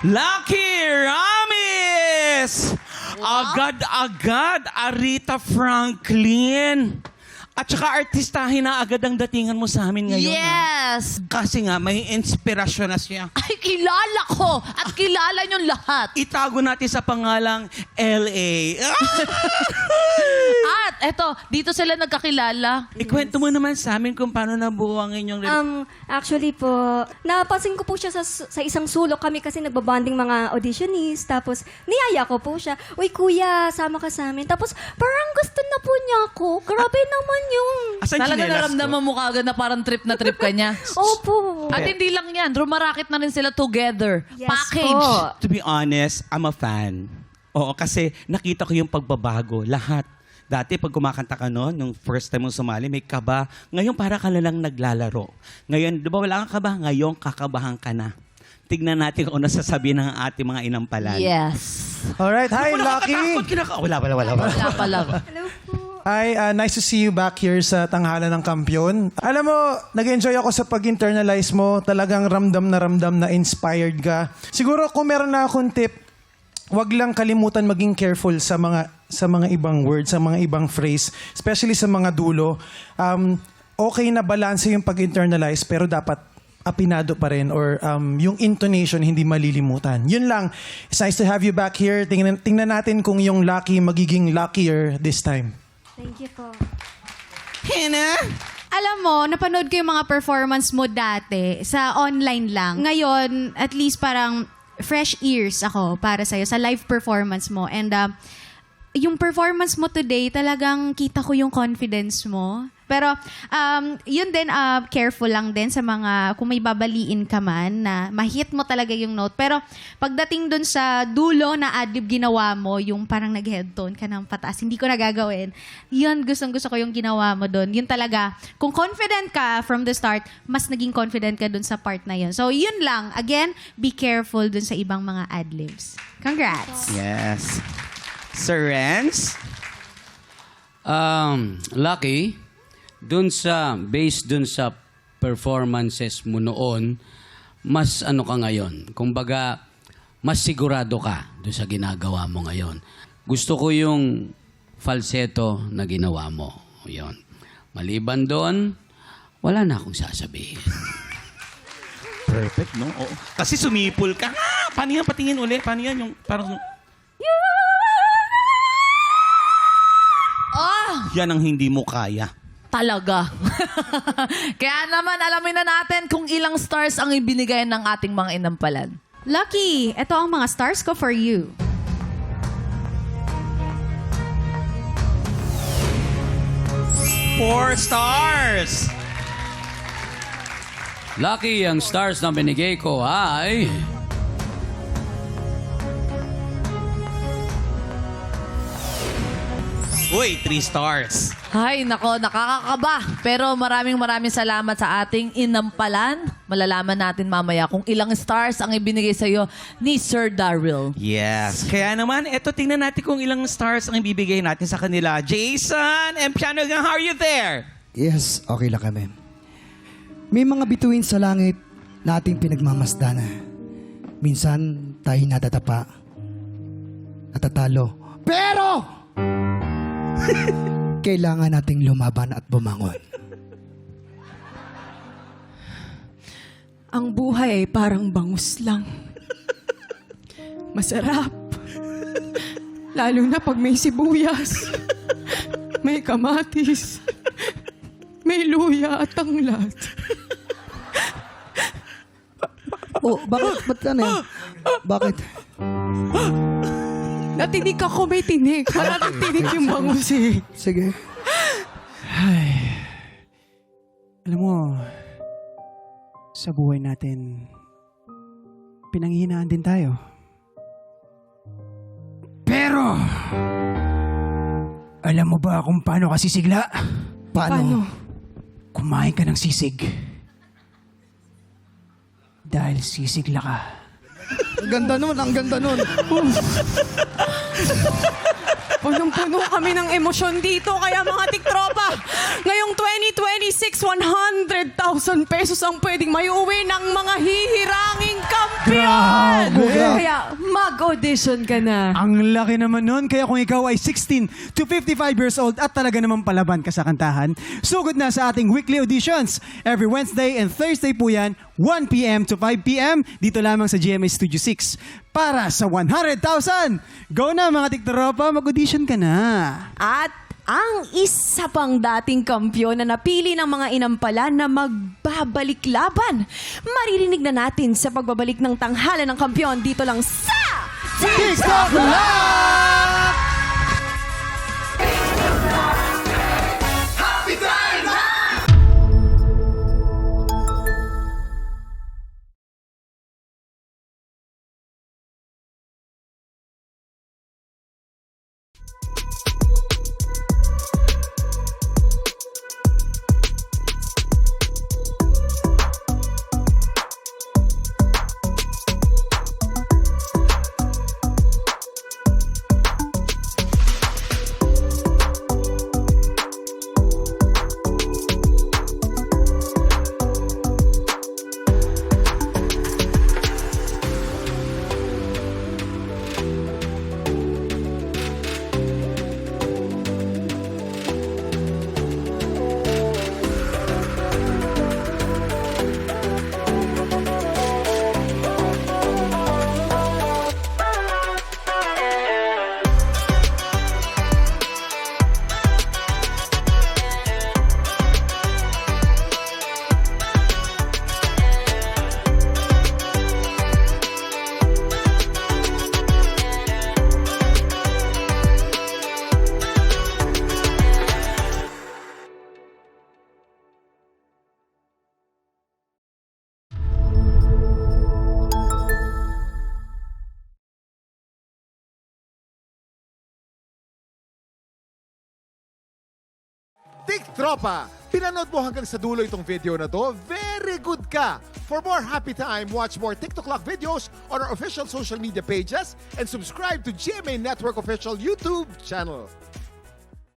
Lucky Ramis! Agad-agad, Arita Franklin. At saka artistahin na agad ang datingan mo sa amin ngayon. Yes! Kasi nga, may inspirasyon na siya. Ay, kilala ko! At kilala niyong lahat. Itago natin sa pangalang L.A. At eto, dito sila nagkakilala. Ikwento mo naman sa amin kung paano nabuo ang inyong Actually po, napansin ko po siya sa isang sulok kami kasi nagbabanding mga auditionees. Tapos, niyaya ko po siya. Uy, kuya, sama ka sa amin. Tapos, parang gusto na po niya ako. Grabe naman yung... Asan Talaga chinelas ko? naramdaman mo kagad na parang trip na trip ka niya. Opo. At hindi lang yan, rumarakit na rin sila together. Yes Package. po. To be honest, I'm a fan. Oo, kasi nakita ko yung pagbabago. Lahat. Dati, pag kumakanta ka noon, yung first time mo sumali, may kaba. Ngayon, para ka na lang naglalaro. Ngayon, di ba wala kang kaba? Ngayon, kakabahan ka na. Tignan natin kung ano sasabihin ng ating mga inampalan. Yes. Alright, hi, Lucky. Wala. Wala pa lang. Hello po. Hi, nice to see you back here sa Tanghalan ng Kampiyon. Alam mo, nag-enjoy ako sa pag-internalize mo. Talagang ramdam na inspired ka. Siguro kung meron na akong tip, wag lang kalimutan maging careful sa mga ibang words, sa mga ibang phrase, especially sa mga dulo. Okay na balance yung pag-internalize, pero dapat apinado pa rin or yung intonation hindi malilimutan. Yun lang. It's nice to have you back here. Tingnan natin kung yung Lucky magiging luckier this time. Thank you po. Hina? Alam mo, napanood ko yung mga performance mo dati sa online lang. Ngayon, at least parang fresh ears ako para sa'yo sa live performance mo. And yung performance mo today, talagang kita ko yung confidence mo. Pero yun din, careful lang din sa mga, kung may babaliin ka man, na ma-hit mo talaga yung note. Pero pagdating dun sa dulo na adlib ginawa mo, yung parang nag-head tone ka ng pataas, hindi ko nagagawin. Yun, gustong-gusto ko yung ginawa mo dun. Yun talaga, kung confident ka from the start, mas naging confident ka dun sa part na yun. So yun lang, again, be careful dun sa ibang mga adlibs. Congrats! Yes. Sir Renz? Lucky, based dun sa performances mo noon, mas ano ka ngayon? Kumbaga, mas sigurado ka dun sa ginagawa mo ngayon. Gusto ko yung falsetto na ginawa mo. Yun. Maliban doon, wala na akong sasabihin. Perfect, no? Oo. Kasi sumipol ka. Paano yan? Patingin ulit. Paano yan? Yung parang... Yan ang hindi mo kaya. Talaga. Kaya naman, alamin na natin kung ilang stars ang ibinigay ng ating mga inampalan. Lucky, ito ang mga stars ko for you. Four stars! Lucky, ang stars na binigay ko ay... Uy, 3 stars. Ay, nako, nakakakaba. Pero maraming salamat sa ating inampalan. Malalaman natin mamaya kung ilang stars ang ibinigay sa'yo ni Sir Daryl. Yes. Kaya naman, eto tingnan natin kung ilang stars ang ibibigay natin sa kanila. Jason and Piano Gang, how are you there? Yes, okay lang kami. May mga bituin sa langit na ating pinagmamasdan. Minsan, tayo natatapa, natatalo. Pero, kailangan nating lumaban at bumangon. Ang buhay ay parang bangus lang. Masarap. Lalo na pag may sibuyas, may kamatis, may luya at tanglad. Oh, bakit? Ba't ano yan? Bakit? Natinig ako, may tinig. Maraming tinig yung bangus eh. Sige. Alam mo, sa buhay natin, pinanghihinaan din tayo. Pero, alam mo ba kung paano ka sisigla? Paano? Kumain ka ng sisig. Dahil sisigla ka. Ang ganda nun, ang ganda nun. Punong-puno kami ng emosyon dito. Kaya mga tiktropa, ngayong 2026, 100,000 pesos ang pwedeng may uwi ng mga hihiranging kampiyon. Kaya mag-audition ka na. Ang laki naman nun. Kaya kung ikaw ay 16 to 55 years old at talaga naman palaban ka sa kantahan, sugod na sa ating weekly auditions. Every Wednesday and Thursday po yan, 1 p.m. to 5 p.m. dito lamang sa GMA Studio 6. Para sa 100,000! Go na mga tiktropa, mag-audition ka na. At ang isa pang dating kampyon na napili ng mga inampalan na magbabalik laban. Maririnig na natin sa pagbabalik ng tanghalan ng kampyon dito lang sa TikTok Live! Tiktropa, pinanood mo hanggang sa dulo itong video na to? Very good ka! For more happy time, watch more TikTok Lock videos on our official social media pages and subscribe to GMA Network official YouTube channel.